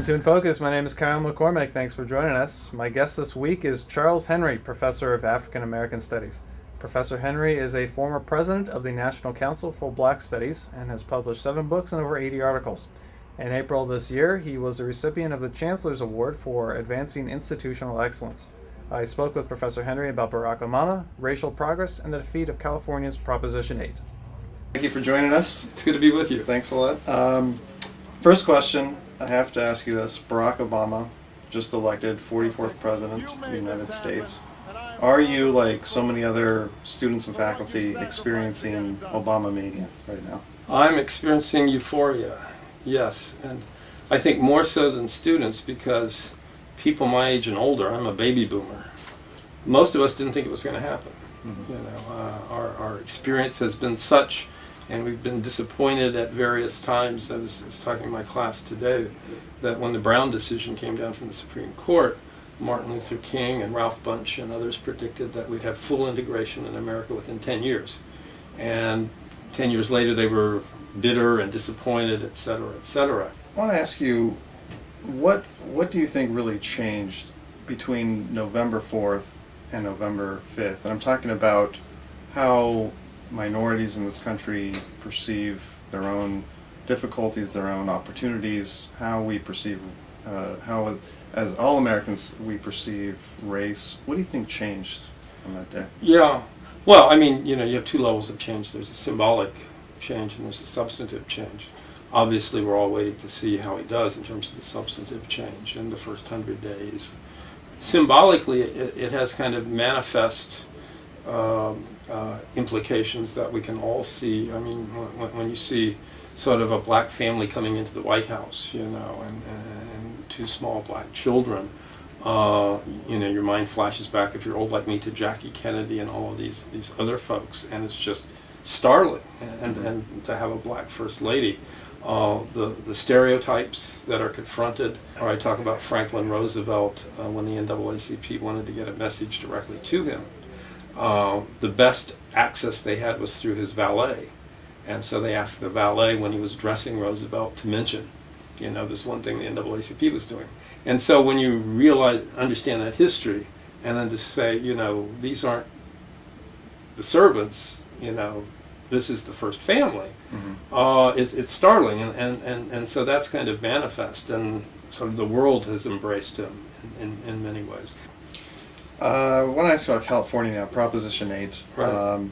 Welcome to InFocus. My name is Kyle McCormick. Thanks for joining us. My guest this week is Charles Henry, Professor of African American Studies. Professor Henry is a former president of the National Council for Black Studies and has published 7 books and over 80 articles. In April this year, he was a recipient of the Chancellor's Award for Advancing Institutional Excellence. I spoke with Professor Henry about Barack Obama, racial progress, and the defeat of California's Proposition 8. Thank you for joining us. It's good to be with you. Thanks a lot. First question, I have to ask you this. Barack Obama, just elected 44th President of the United States. Are you, like so many other students and faculty, experiencing Obama mania right now? I'm experiencing euphoria, yes. And I think more so than students because people my age and older, I'm a baby boomer. Most of us didn't think it was going to happen. Mm-hmm. You know, our experience has been such, and we've been disappointed at various times. I was talking to my class today that when the Brown decision came down from the Supreme Court, Martin Luther King and Ralph Bunche and others predicted that we'd have full integration in America within 10 years. And 10 years later they were bitter and disappointed, etc., etc. I want to ask you, what do you think really changed between November 4th and November 5th? And I'm talking about how minorities in this country perceive their own difficulties, their own opportunities, how we perceive, how as all Americans we perceive race. What do you think changed on that day? Yeah, well, I mean, you know, you have 2 levels of change. There's a symbolic change and there's a substantive change. Obviously, we're all waiting to see how he does in terms of the substantive change in the first 100 days. Symbolically, it has kind of manifest implications that we can all see. I mean, when you see sort of a black family coming into the White House, you know, and 2 small black children, you know, your mind flashes back, if you're old like me, to Jackie Kennedy and all of these other folks, and it's just startling. And to have a black first lady, the stereotypes that are confronted, or I talk about Franklin Roosevelt when the NAACP wanted to get a message directly to him. The best access they had was through his valet, and so they asked the valet when he was dressing Roosevelt to mention, you know, this one thing the NAACP was doing. And so when you understand that history, and then to say, you know, these aren't the servants, you know, this is the first family, it's startling, and so that's kind of manifest, and sort of the world has embraced him in many ways. I want to ask you about California now, Proposition 8. Right.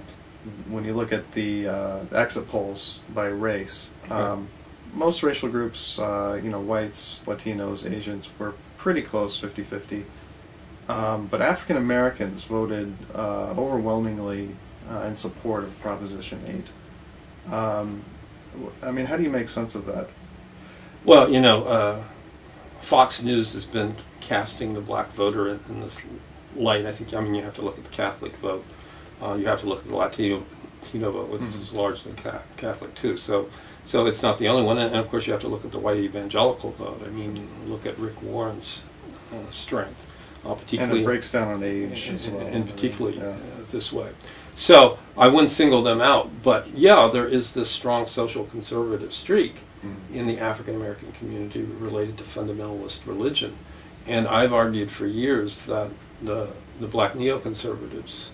When you look at the exit polls by race, most racial groups, you know, whites, Latinos, Asians, were pretty close, 50-50. But African Americans voted overwhelmingly in support of Proposition 8. I mean, how do you make sense of that? Well, you know, Fox News has been casting the black voter in this light. I think, I mean, you have to look at the Catholic vote. You have to look at the Latino vote, which is largely Catholic too. So it's not the only one. And of course, you have to look at the white evangelical vote. I mean, look at Rick Warren's strength, particularly. And it breaks down on age as well. And particularly this way. So I wouldn't single them out, but yeah, there is this strong social conservative streak in the African American community related to fundamentalist religion. And I've argued for years that the black neoconservatives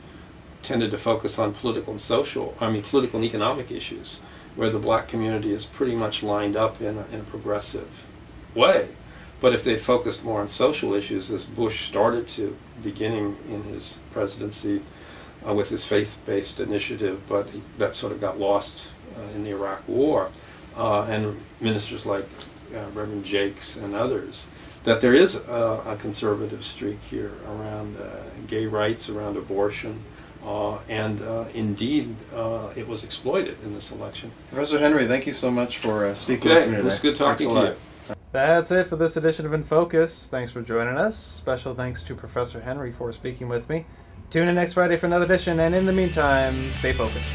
tended to focus on political and economic issues, where the black community is pretty much lined up in a progressive way. But if they'd focused more on social issues, as Bush started to, beginning in his presidency with his faith-based initiative, but that sort of got lost in the Iraq War, and ministers like Reverend Jakes and others, that there is a conservative streak here around gay rights, around abortion, and indeed it was exploited in this election. Professor Henry, thank you so much for speaking with me today. It was good talking to you. That's it for this edition of InFocus. Thanks for joining us. Special thanks to Professor Henry for speaking with me. Tune in next Friday for another edition, and in the meantime, stay focused.